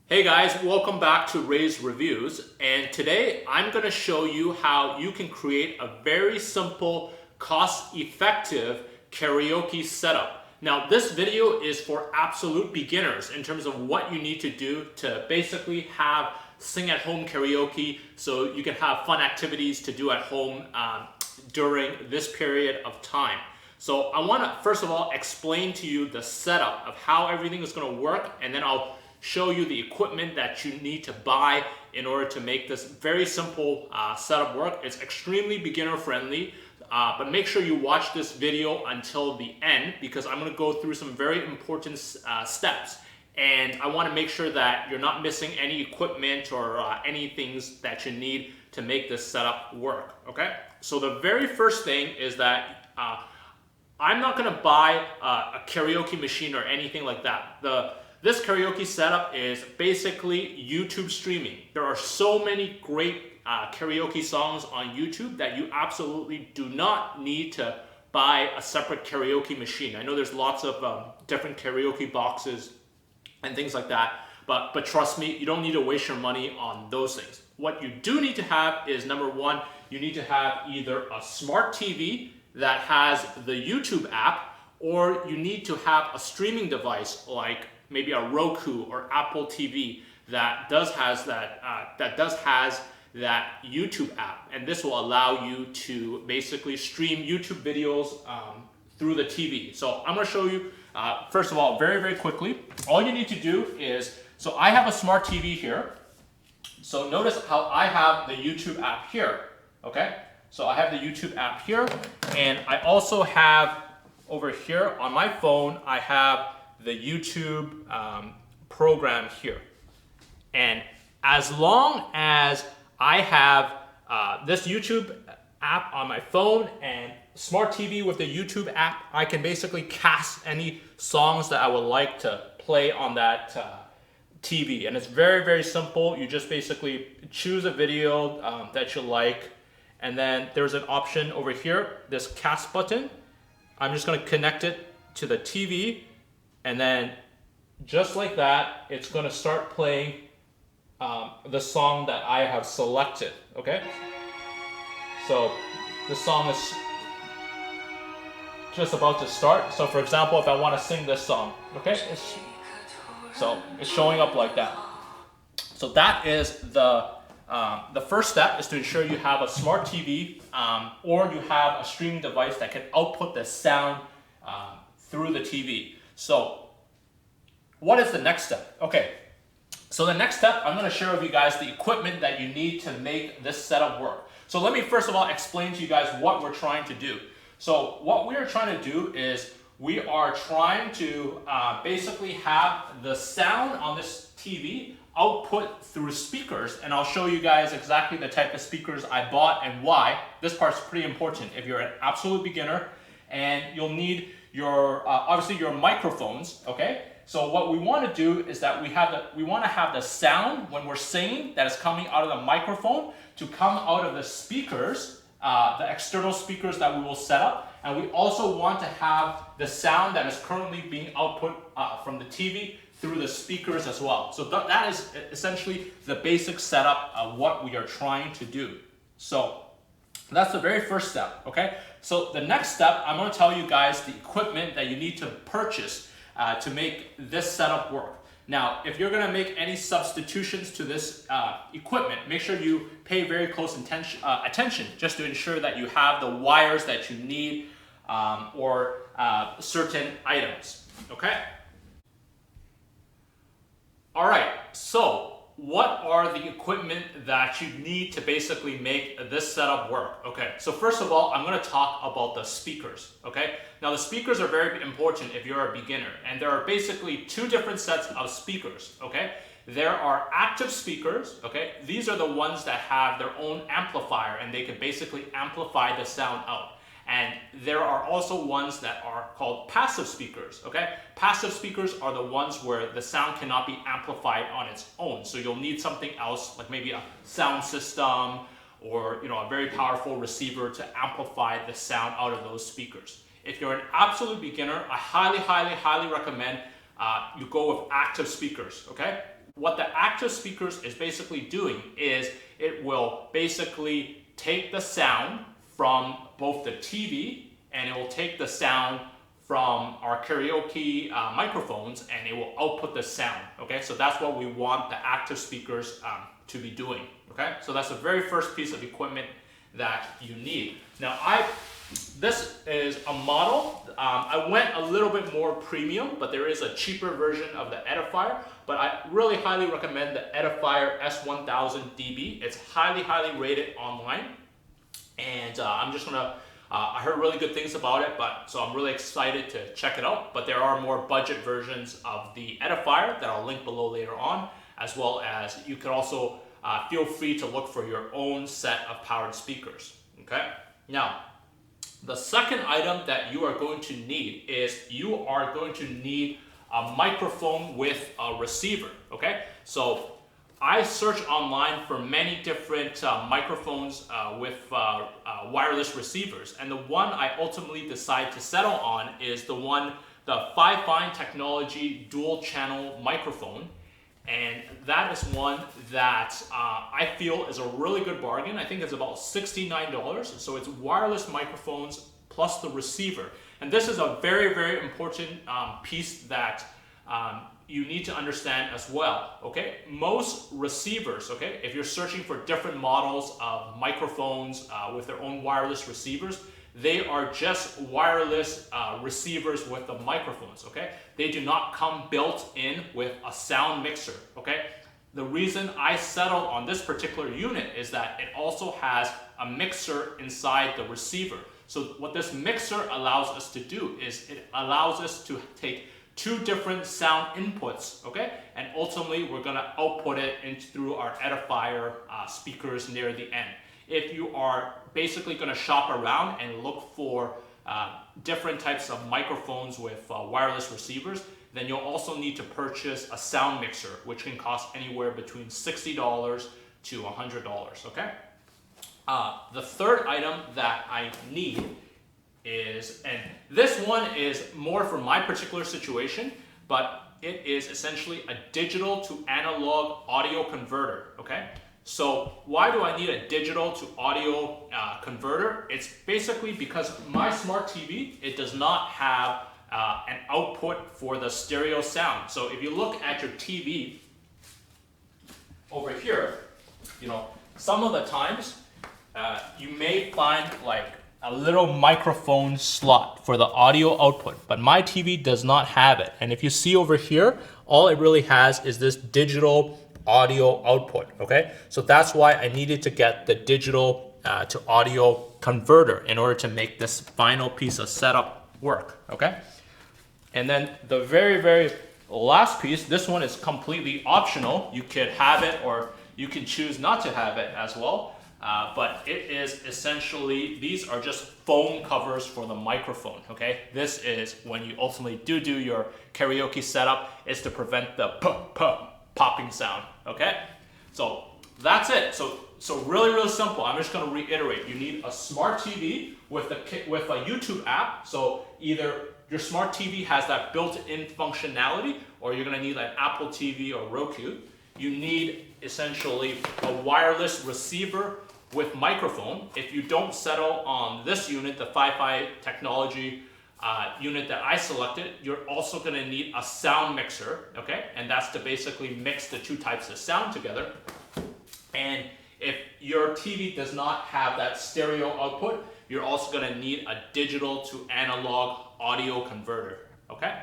Hey guys, welcome back to Ray's Reviews, and today I'm going to show you how you can create a very simple, cost-effective karaoke setup. Now this video is for absolute beginners in terms of what you need to do to basically have sing-at-home karaoke so you can have fun activities to do at home during this period of time. So I want to first of all explain to you the setup of how everything is going to work, and then I'll show you the equipment that you need to buy in order to make this very simple setup work. It's extremely beginner friendly, but make sure you watch this video until the end because I'm going to go through some very important steps, and I want to make sure that you're not missing any equipment or any things that you need to make this setup work. Okay, so the very first thing is that I'm not going to buy a karaoke machine or anything like that. This karaoke setup is basically YouTube streaming. There are so many great karaoke songs on YouTube that you absolutely do not need to buy a separate karaoke machine. I know there's lots of different karaoke boxes and things like that, but trust me, you don't need to waste your money on those things. What you do need to have is, number one, you need to have either a smart TV that has the YouTube app, or you need to have a streaming device like maybe a Roku or Apple TV that has that YouTube app, and this will allow you to basically stream YouTube videos through the TV. So I'm going to show you first of all very quickly. All you need to do is, so I have a smart TV here. So notice how I have the YouTube app here. Okay, so I have the YouTube app here, and I also have over here on my phone I have the YouTube program here. And as long as I have this YouTube app on my phone and smart TV with the YouTube app, I can basically cast any songs that I would like to play on that TV. And it's very simple. You just basically choose a video that you like, and then there's an option over here, this cast button. I'm just going to connect it to the TV, and then just like that, it's going to start playing the song that I have selected. Okay, so the song is just about to start. So for example, if I want to sing this song, okay, so it's showing up like that. So that is the first step, is to ensure you have a smart TV or you have a streaming device that can output the sound through the TV. So what is the next step? Okay, so the next step, I'm going to share with you guys the equipment that you need to make this setup work. So let me first of all explain to you guys what we're trying to do. So what we are trying to do is we are trying to basically have the sound on this TV output through speakers, and I'll show you guys exactly the type of speakers I bought and why. This part's pretty important if you're an absolute beginner, and you'll need your obviously your microphones. Okay, so what we want to do is that we want to have the sound when we're singing that is coming out of the microphone to come out of the speakers, the external speakers that we will set up, and we also want to have the sound that is currently being output from the TV through the speakers as well. So that is essentially the basic setup of what we are trying to do. So that's the very first step, okay? So the next step, I'm going to tell you guys the equipment that you need to purchase to make this setup work. Now, if you're going to make any substitutions to this equipment, make sure you pay very close attention just to ensure that you have the wires that you need or certain items, okay? All right, so what are the equipment that you need to basically make this setup work? Okay, so first of all, I'm going to talk about the speakers, okay? Now the speakers are very important if you're a beginner, and there are basically two different sets of speakers, okay? There are active speakers, okay? These are the ones that have their own amplifier, and they can basically amplify the sound out. And there are also ones that are called passive speakers, okay? Passive speakers are the ones where the sound cannot be amplified on its own. So you'll need something else, like maybe a sound system or a very powerful receiver to amplify the sound out of those speakers. If you're an absolute beginner, I highly recommend you go with active speakers, okay? what the active speakers is basically doing is it will basically take the sound from both the TV and it will take the sound from our karaoke microphones and it will output the sound. Okay, so that's what we want the active speakers to be doing. Okay, so that's the very first piece of equipment that you need. Now this is a model. I went a little bit more premium, but there is a cheaper version of the Edifier. But I really highly recommend the Edifier S1000DB. It's highly rated online. And I'm just gonna, I heard really good things about it, so I'm really excited to check it out. But there are more budget versions of the Edifier that I'll link below later on, as well as you can also feel free to look for your own set of powered speakers. Okay, now the second item that you are going to need is you are going to need a microphone with a receiver. Okay, so I searched online for many different microphones with wireless receivers, and the one I ultimately decided to settle on is the Fifine technology dual channel microphone. And that is one that I feel is a really good bargain. I think it's about $69. So it's wireless microphones plus the receiver. And this is a very important piece that you need to understand as well. Okay, most receivers, okay, if you're searching for different models of microphones with their own wireless receivers, they are just wireless receivers with the microphones, okay? They do not come built in with a sound mixer, okay? The reason I settled on this particular unit is that it also has a mixer inside the receiver. So what this mixer allows us to do is it allows us to take two different sound inputs, okay? And ultimately, we're gonna output it through our Edifier speakers near the end. If you are basically going to shop around and look for different types of microphones with wireless receivers, then you'll also need to purchase a sound mixer, which can cost anywhere between $60 to $100, okay? The third item that I need is, and this one is more for my particular situation, but it is essentially a digital to analog audio converter, okay? So why do I need a digital to audio converter? It's basically because my smart TV, it does not have an output for the stereo sound. So if you look at your TV over here, you know, some of the times you may find like a little microphone slot for the audio output, but my TV does not have it. And if you see over here, all it really has is this digital audio output, okay? So that's why I needed to get the digital to audio converter in order to make this final piece of setup work, okay? And then the very last piece, this one is completely optional. You could have it or you can choose not to have it as well. But it is essentially, these are just foam covers for the microphone, okay? This is when you ultimately do your karaoke setup, is to prevent the popping sound, okay? So that's it. So really simple. I'm just gonna reiterate. You need a smart TV with a YouTube app. So either your smart TV has that built-in functionality, or you're gonna need an Apple TV or Roku. You need essentially a wireless receiver with microphone. If you don't settle on this unit, the Fifine technology unit that I selected, you're also going to need a sound mixer, okay? And that's to basically mix the two types of sound together. And if your TV does not have that stereo output, you're also going to need a digital to analog audio converter, okay?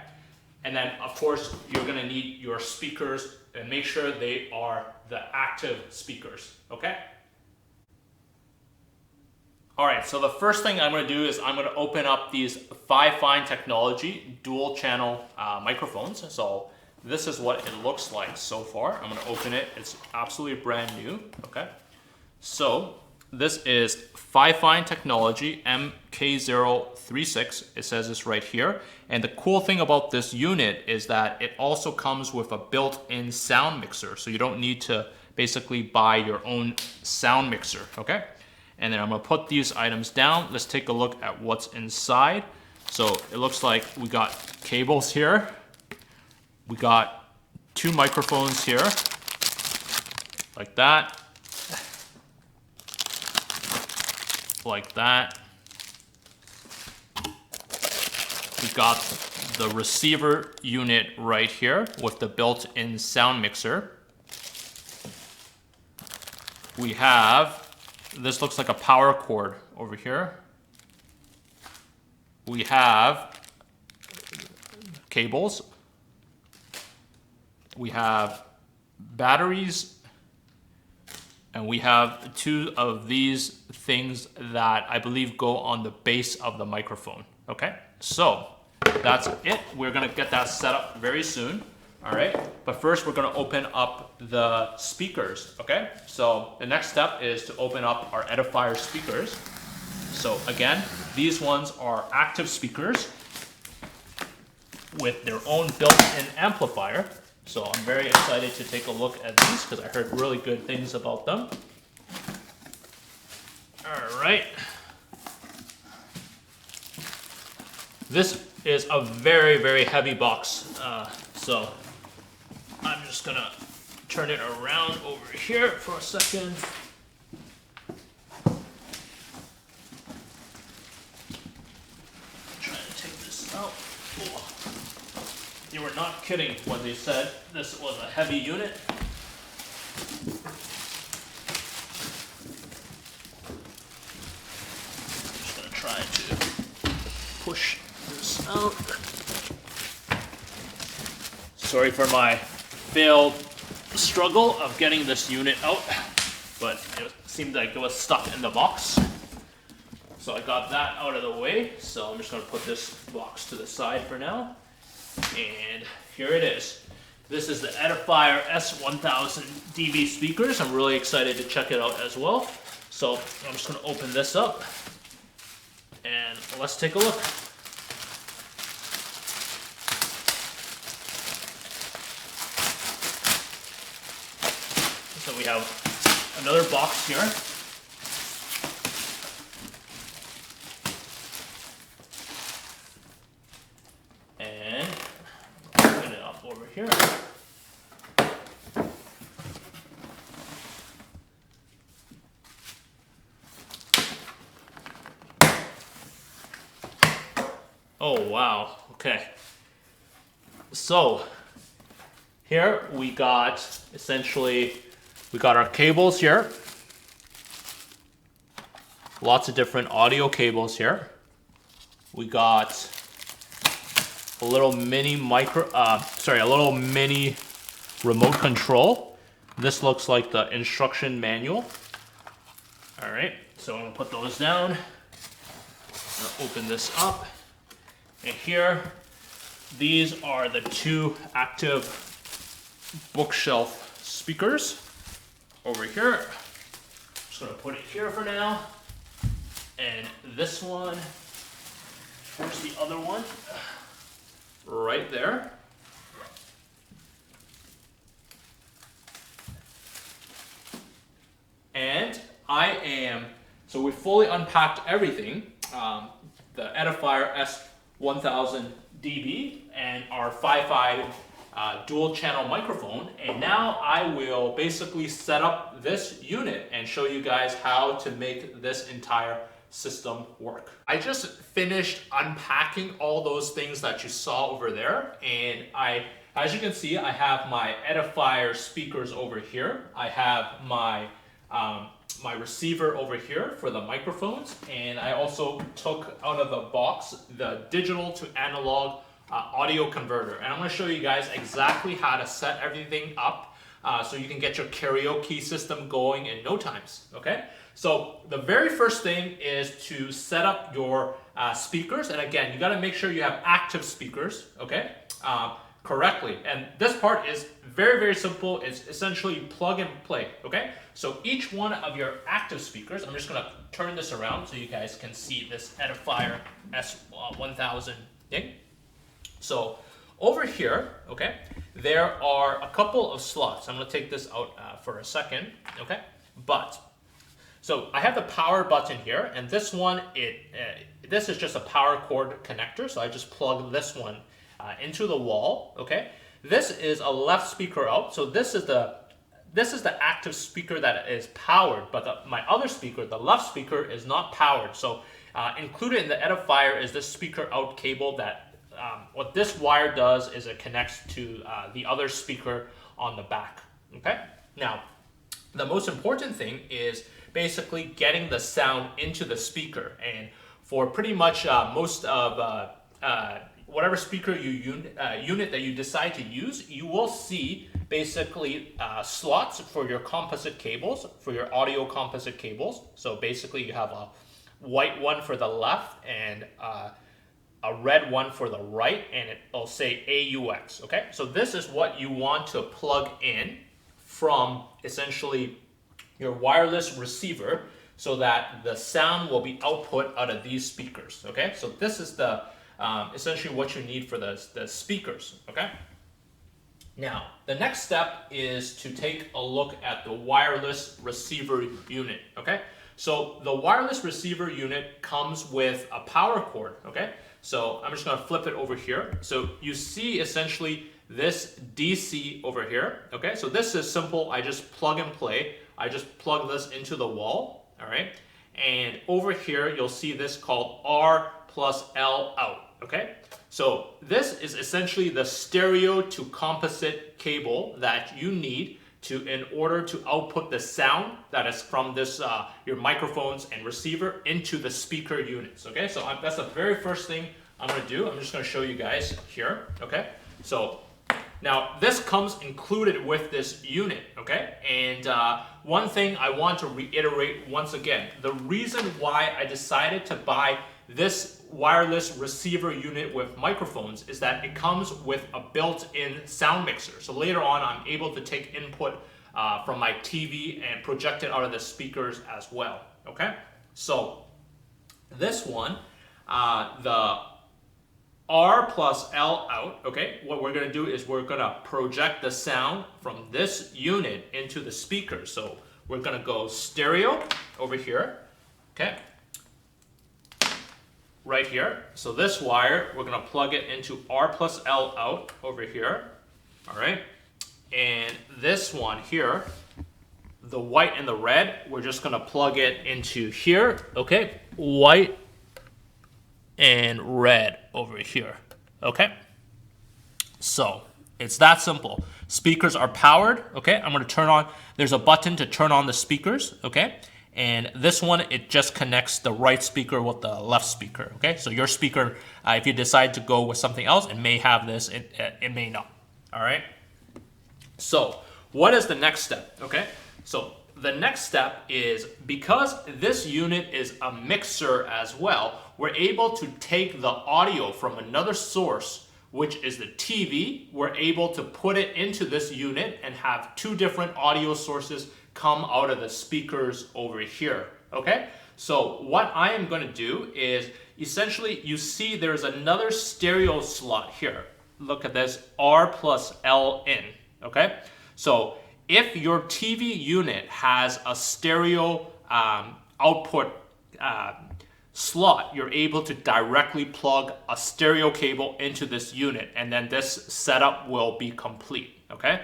And then, of course, you're going to need your speakers and make sure they are the active speakers, okay? All right, so the first thing I'm going to do is I'm going to open up these Fifine technology dual channel microphones. So this is what it looks like so far. I'm going to open it. It's absolutely brand new, okay? So this is Fifine technology MK036. It says this right here. And the cool thing about this unit is that it also comes with a built-in sound mixer. So you don't need to basically buy your own sound mixer, okay? And then I'm gonna put these items down. Let's take a look at what's inside. So it looks like we got cables here. We got two microphones here, like that, like that. We got the receiver unit right here with the built-in sound mixer. We have, this looks like a power cord over here. We have cables. We have batteries. And we have two of these things that I believe go on the base of the microphone. Okay, so that's it. We're gonna get that set up very soon. All right, but first we're gonna open up the speakers. Okay, so the next step is to open up our Edifier speakers. So again, these ones are active speakers with their own built-in amplifier. So I'm very excited to take a look at these because I heard really good things about them. All right. This is a very, very heavy box. So I'm just gonna turn it around over here for a second. Trying to take this out. Oh. They were not kidding when they said this was a heavy unit. Just gonna try to push this out. Sorry for my failed struggle of getting this unit out, but it seemed like it was stuck in the box. So I got that out of the way. So I'm just gonna put this box to the side for now. And here it is. This is the Edifier S1000 dB speakers. I'm really excited to check it out as well. So I'm just going to open this up and let's take a look. So we have another box here. Here. Oh wow, okay. So here we got our cables here. Lots of different audio cables here. We got a little mini a little mini remote control. This looks like the instruction manual. All right, so I'm gonna put those down. I'm gonna open this up. And here, these are the two active bookshelf speakers over here. Just gonna put it here for now. And this one, where's the other one? Right there. And so we fully unpacked everything. The Edifier S1000 dB and our Fifine dual channel microphone. And now I will basically set up this unit and show you guys how to make this entire system work. I just finished unpacking all those things that you saw over there, and as you can see, I have my Edifier speakers over here. I have my my receiver over here for the microphones, and I also took out of the box the digital to analog audio converter. And I'm going to show you guys exactly how to set everything up so you can get your karaoke system going in no times. Okay. So the very first thing is to set up your speakers, and again, you got to make sure you have active speakers, okay, correctly. And this part is very, very simple. It's essentially plug and play, okay? So each one of your active speakers, I'm just going to turn this around so you guys can see this Edifier S1000 thing. So over here, okay, there are a couple of slots. I'm going to take this out for a second, okay? So I have the power button here, and this one, this is just a power cord connector. So I just plug this one into the wall, okay? this is a left speaker out. So this is the active speaker that is powered, but my other speaker, the left speaker, is not powered. So included in the edifier is this speaker out cable that what this wire does is it connects to the other speaker on the back. Okay. Now, the most important thing is basically getting the sound into the speaker, and for pretty much most of whatever speaker unit that you decide to use, you will see basically slots for your composite cables, for your audio composite cables. So basically you have a white one for the left and a red one for the right, and it'll say AUX, okay? So this is what you want to plug in from essentially your wireless receiver so that the sound will be output out of these speakers, okay? So this is the essentially what you need for the speakers, okay? Now, the next step is to take a look at the wireless receiver unit, okay? So the wireless receiver unit comes with a power cord, okay? So I'm just gonna flip it over here. So you see essentially this DC over here, okay? So this is simple, I just plug and play. I just plug this into the wall, all right? And over here, you'll see this called R plus L out, okay? So this is essentially the stereo to composite cable that you need in order to output the sound that is from this your microphones and receiver into the speaker units, okay? So that's the very first thing I'm gonna do. I'm just gonna show you guys here, okay? So now this comes included with this unit, okay? And one thing I want to reiterate once again, the reason why I decided to buy this wireless receiver unit with microphones is that it comes with a built-in sound mixer. So later on, I'm able to take input from my TV and project it out of the speakers as well, okay? So this one, the R plus L out, okay? What we're gonna do is we're gonna project the sound from this unit into the speakers. So we're gonna go stereo over here, okay? Right here. So this wire, we're gonna plug it into R plus L out over here, all right? And this one here, the white and the red, we're just gonna plug it into here, okay? White and red over here, okay? So it's that simple. Speakers are powered, okay? I'm gonna turn on, there's a button to turn on the speakers, okay? And this one, it just connects the right speaker with the left speaker, okay? So your speaker, if you decide to go with something else, it may have this, it may not, all right? So what is the next step, okay? So the next step is, because this unit is a mixer as well, we're able to take the audio from another source, which is the TV. We're able to put it into this unit and have two different audio sources come out of the speakers over here, okay? So what I am gonna do is, essentially, you see there's another stereo slot here. Look at this, R plus L in, okay? So if your TV unit has a stereo output slot, you're able to directly plug a stereo cable into this unit, and then this setup will be complete, okay?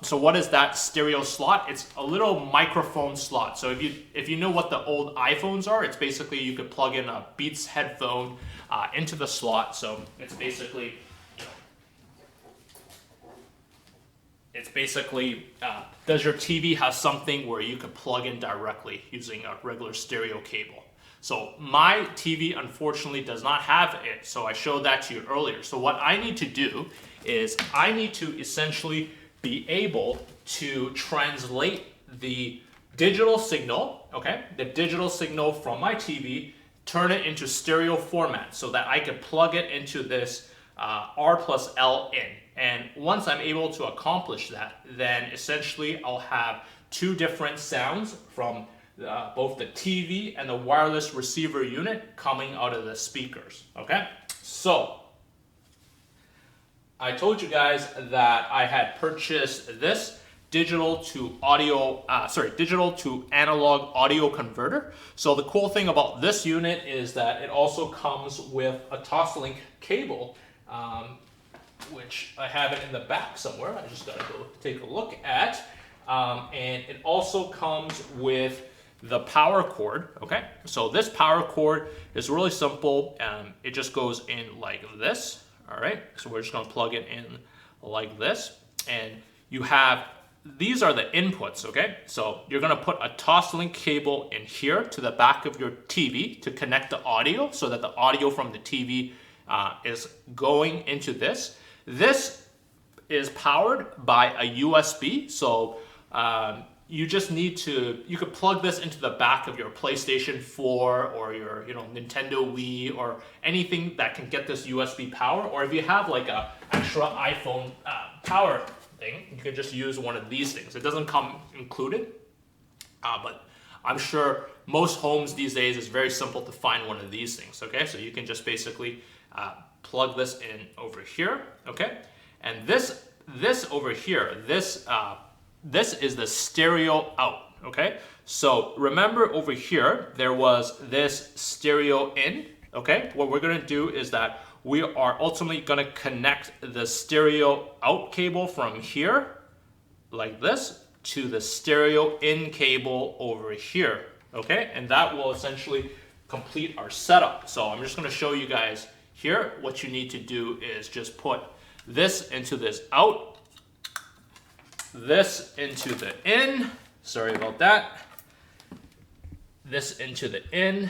So what is that stereo slot? It's a little microphone slot. So if you know what the old iPhones are, it's basically you could plug in a Beats headphone into the slot. So it's basically, does your TV have something where you could plug in directly using a regular stereo cable? So my TV unfortunately does not have it, so I showed that to you earlier. So what I need to do is I need to essentially be able to translate the digital signal, okay, the digital signal from my TV, turn it into stereo format so that I can plug it into this R plus L in. And once I'm able to accomplish that, then essentially I'll have two different sounds from both the TV and the wireless receiver unit coming out of the speakers, okay? So I told you guys that I had purchased this digital to analog audio converter. So the cool thing about this unit is that it also comes with a Toslink cable which I have it in the back somewhere. I just gotta go take a look at. And it also comes with the power cord, okay? So this power cord is really simple. It just goes in like this, all right? So we're just gonna plug it in like this. And you have, these are the inputs, okay? So you're gonna put a Toslink cable in here to the back of your TV to connect the audio so that the audio from the TV is going into this. This is powered by a USB, so you just need to, you could plug this into the back of your PlayStation 4 or your, Nintendo Wii or anything that can get this USB power. Or if you have like a extra iPhone power thing, you can just use one of these things. It doesn't come included, but I'm sure most homes these days is very simple to find one of these things, okay? So you can just basically plug this in over here, okay? And this over here, this is the stereo out, okay? So remember over here, there was this stereo in, okay? What we're gonna do is that we are ultimately gonna connect the stereo out cable from here, like this, to the stereo in cable over here, okay? And that will essentially complete our setup. So I'm just gonna show you guys here. What you need to do is just put this into this out, this into the in, sorry about that, this into the in,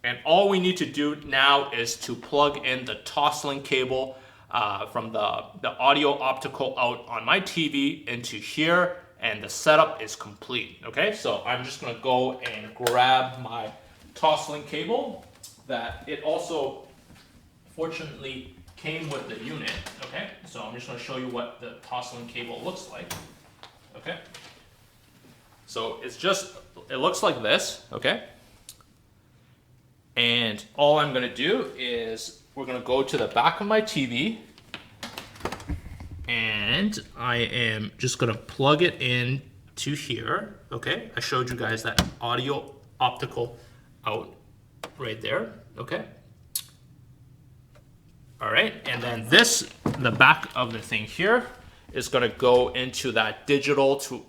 and all we need to do now is to plug in the Toslink cable from the audio optical out on my TV into here, and the setup is complete, okay? So I'm just gonna go and grab my Toslink cable that it also, fortunately, came with the unit, okay? So I'm just gonna show you what the Toslink cable looks like, okay? So it looks like this, okay? And all I'm gonna do is we're gonna go to the back of my TV and I am just gonna plug it in to here, okay? I showed you guys that audio optical out right there, okay? All right, and then the back of the thing here is gonna go into that digital to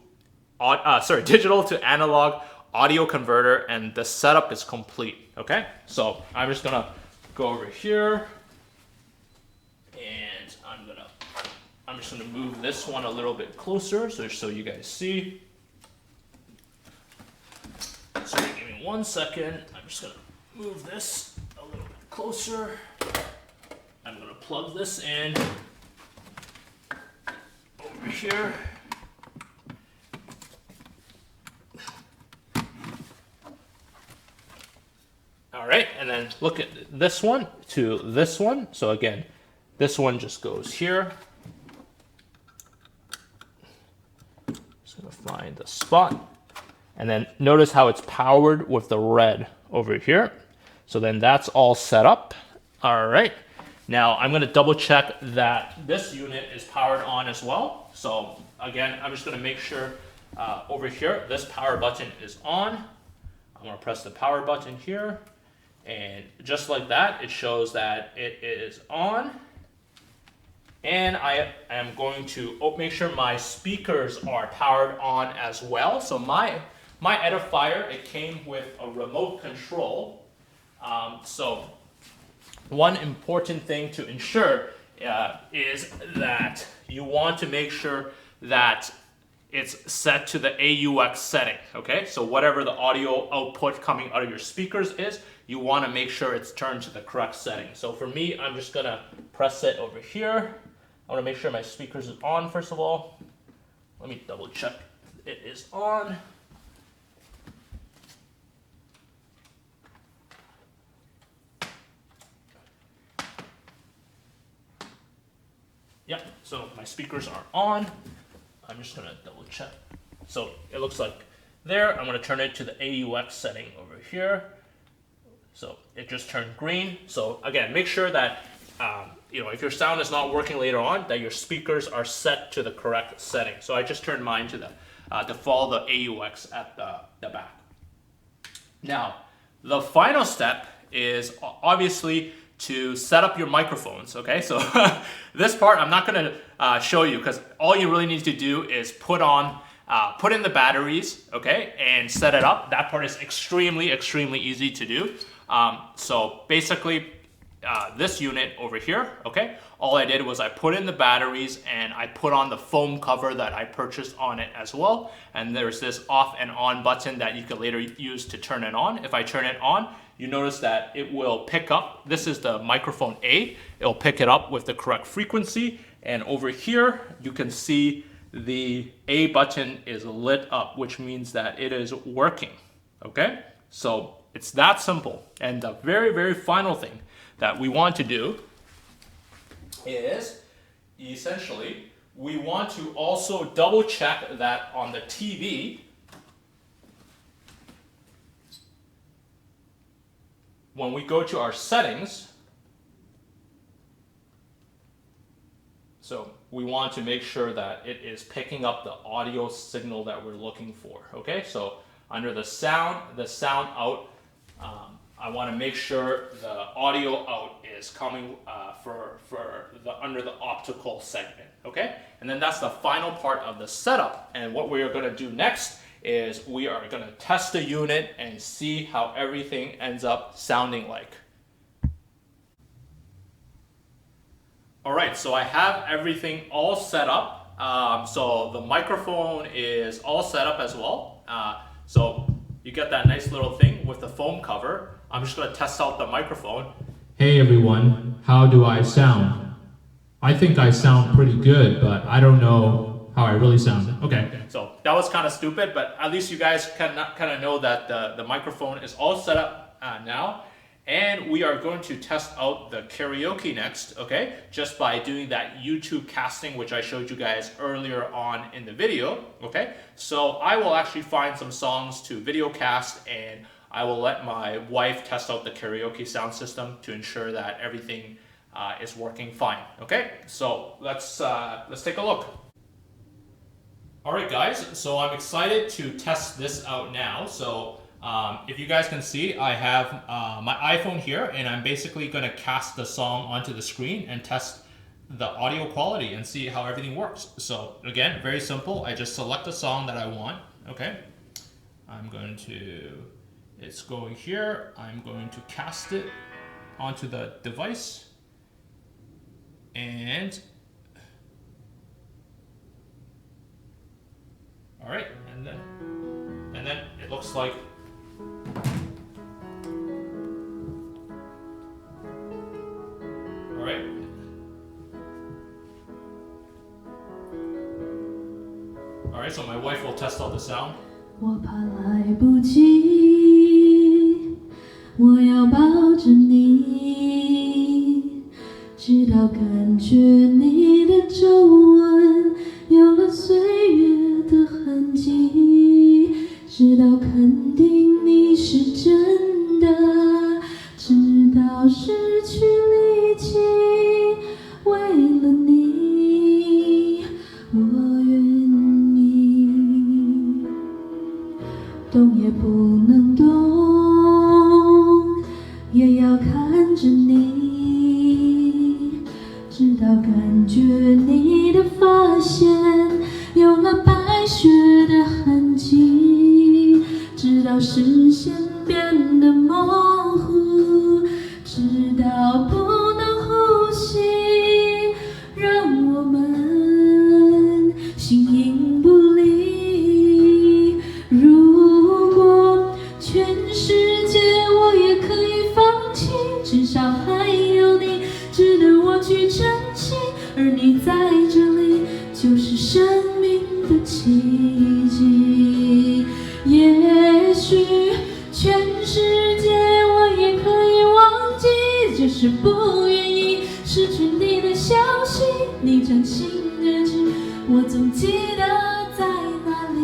analog audio converter, and the setup is complete, okay? So I'm just gonna go over here, and I'm just gonna move this one a little bit closer so you guys see. So give me 1 second. I'm just gonna move this a little bit closer. I'm gonna plug this in over here. All right, and then look at this one to this one. So again, this one just goes here. Just gonna find the spot. And then notice how it's powered with the red over here. So then that's all set up. All right. Now I'm gonna double check that this unit is powered on as well. So again, I'm just gonna make sure over here, this power button is on. I'm gonna press the power button here. And just like that, it shows that it is on. And I am going to make sure my speakers are powered on as well. So my edifier, it came with a remote control. So one important thing to ensure is that you want to make sure that it's set to the AUX setting, okay? So whatever the audio output coming out of your speakers is, you want to make sure it's turned to the correct setting. So for me, I'm just gonna press it over here. I want to make sure my speakers is on first of all. Let me double check it is on. Yep, so my speakers are on. I'm just gonna double check. So it looks like there. I'm gonna turn it to the AUX setting over here. So it just turned green. So again, make sure that if your sound is not working later on, that your speakers are set to the correct setting. So I just turned mine to the follow the AUX at the back. Now, the final step is obviously to set up your microphones, okay? So this part I'm not gonna show you because all you really need to do is put in the batteries, okay, and set it up. That part is extremely easy to do. So basically, this unit over here, okay, all I did was I put in the batteries and I put on the foam cover that I purchased on it as well. And there's this off and on button that you can later use to turn it on. If I turn it on, you notice that it will pick up. This is the microphone A. It'll pick it up with the correct frequency. And over here, you can see the A button is lit up, which means that it is working, okay? So it's that simple. And the very final thing that we want to do is essentially we want to also double check that on the TV when we go to our settings. So we want to make sure that it is picking up the audio signal that we're looking for, okay? So under the sound out, I want to make sure the audio out is coming under the optical segment, okay? And then that's the final part of the setup. And what we are going to do next is we are going to test the unit and see how everything ends up sounding like. All right, so I have everything all set up. So the microphone is all set up as well. So you get that nice little thing with the foam cover. I'm just gonna test out the microphone. Hey everyone, how do I sound? I think I sound pretty good, but I don't know how I really sound. Okay, so that was kind of stupid, but at least you guys kind of know that the microphone is all set up now. And we are going to test out the karaoke next, okay? Just by doing that YouTube casting, which I showed you guys earlier on in the video, okay? So I will actually find some songs to video cast, and I will let my wife test out the karaoke sound system to ensure that everything is working fine, okay? So let's take a look. All right, guys, so I'm excited to test this out now. So if you guys can see, I have my iPhone here, and I'm basically going to cast the song onto the screen and test the audio quality and see how everything works. So again, very simple. I just select the song that I want, okay? It's going here. I'm going to cast it onto the device. And all right, and then it looks like all right. All right, so my wife will test out the sound. 我怕来不及，我要抱着你，直到感觉你的皱纹有了岁月的痕迹，直到肯定你是真的，直到失去力气，为了你，我愿意。 动也不能动，也要看着你，直到感觉你的发线有了白雪的痕迹，直到视线变得模糊，直到不能呼吸，让我们形影不离。 全世界我也可以放弃，至少还有你值得我去珍惜，而你在这里就是生命的奇迹。也许全世界我也可以忘记，只是不愿意失去你的消息。你掌心的痣，我总记得在哪里。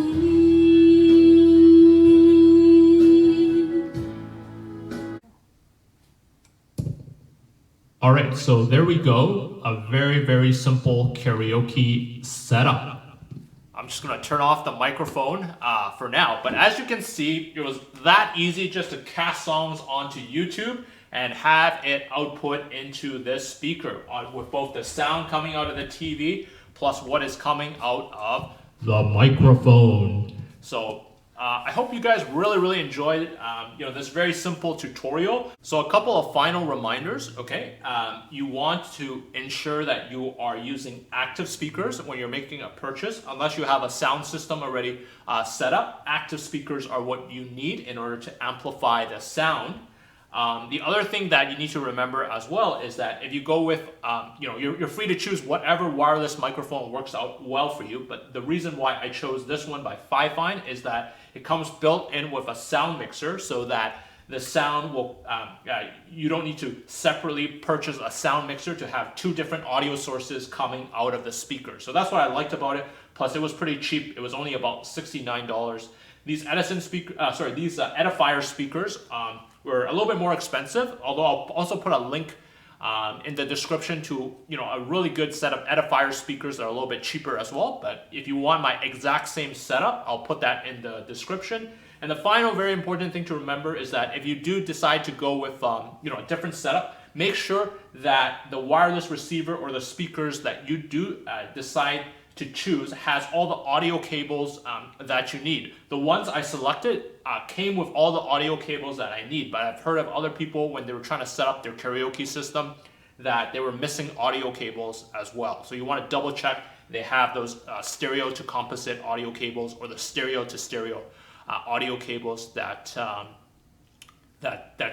All right, so there we go. A very, very simple karaoke setup. I'm just gonna turn off the microphone for now. But as you can see, it was that easy just to cast songs onto YouTube. and have it output into this speaker with both the sound coming out of the TV plus what is coming out of the microphone. So I hope you guys really enjoyed this very simple tutorial. So a couple of final reminders, okay? You want to ensure that you are using active speakers when you're making a purchase. Unless you have a sound system already set up, active speakers are what you need in order to amplify the sound. The other thing that you need to remember as well is that if you go with, you're free to choose whatever wireless microphone works out well for you. But the reason why I chose this one by Fifine is that it comes built in with a sound mixer, so that the sound will, you don't need to separately purchase a sound mixer to have two different audio sources coming out of the speaker. So that's what I liked about it. Plus it was pretty cheap. It was only about $69. These Edifier speakers were a little bit more expensive, although I'll also put a link in the description to a really good set of Edifier speakers that are a little bit cheaper as well. But if you want my exact same setup, I'll put that in the description. And the final very important thing to remember is that if you do decide to go with a different setup, make sure that the wireless receiver or the speakers that you do decide to choose has all the audio cables that you need. The ones I selected came with all the audio cables that I need, but I've heard of other people when they were trying to set up their karaoke system that they were missing audio cables as well. So you want to double check they have those stereo to composite audio cables or the stereo to stereo audio cables that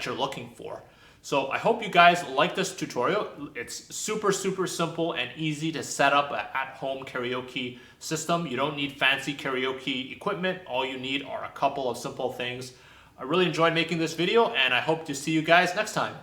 you're looking for. So I hope you guys like this tutorial. It's super simple and easy to set up an at-home karaoke system. You don't need fancy karaoke equipment. All you need are a couple of simple things. I really enjoyed making this video, and I hope to see you guys next time.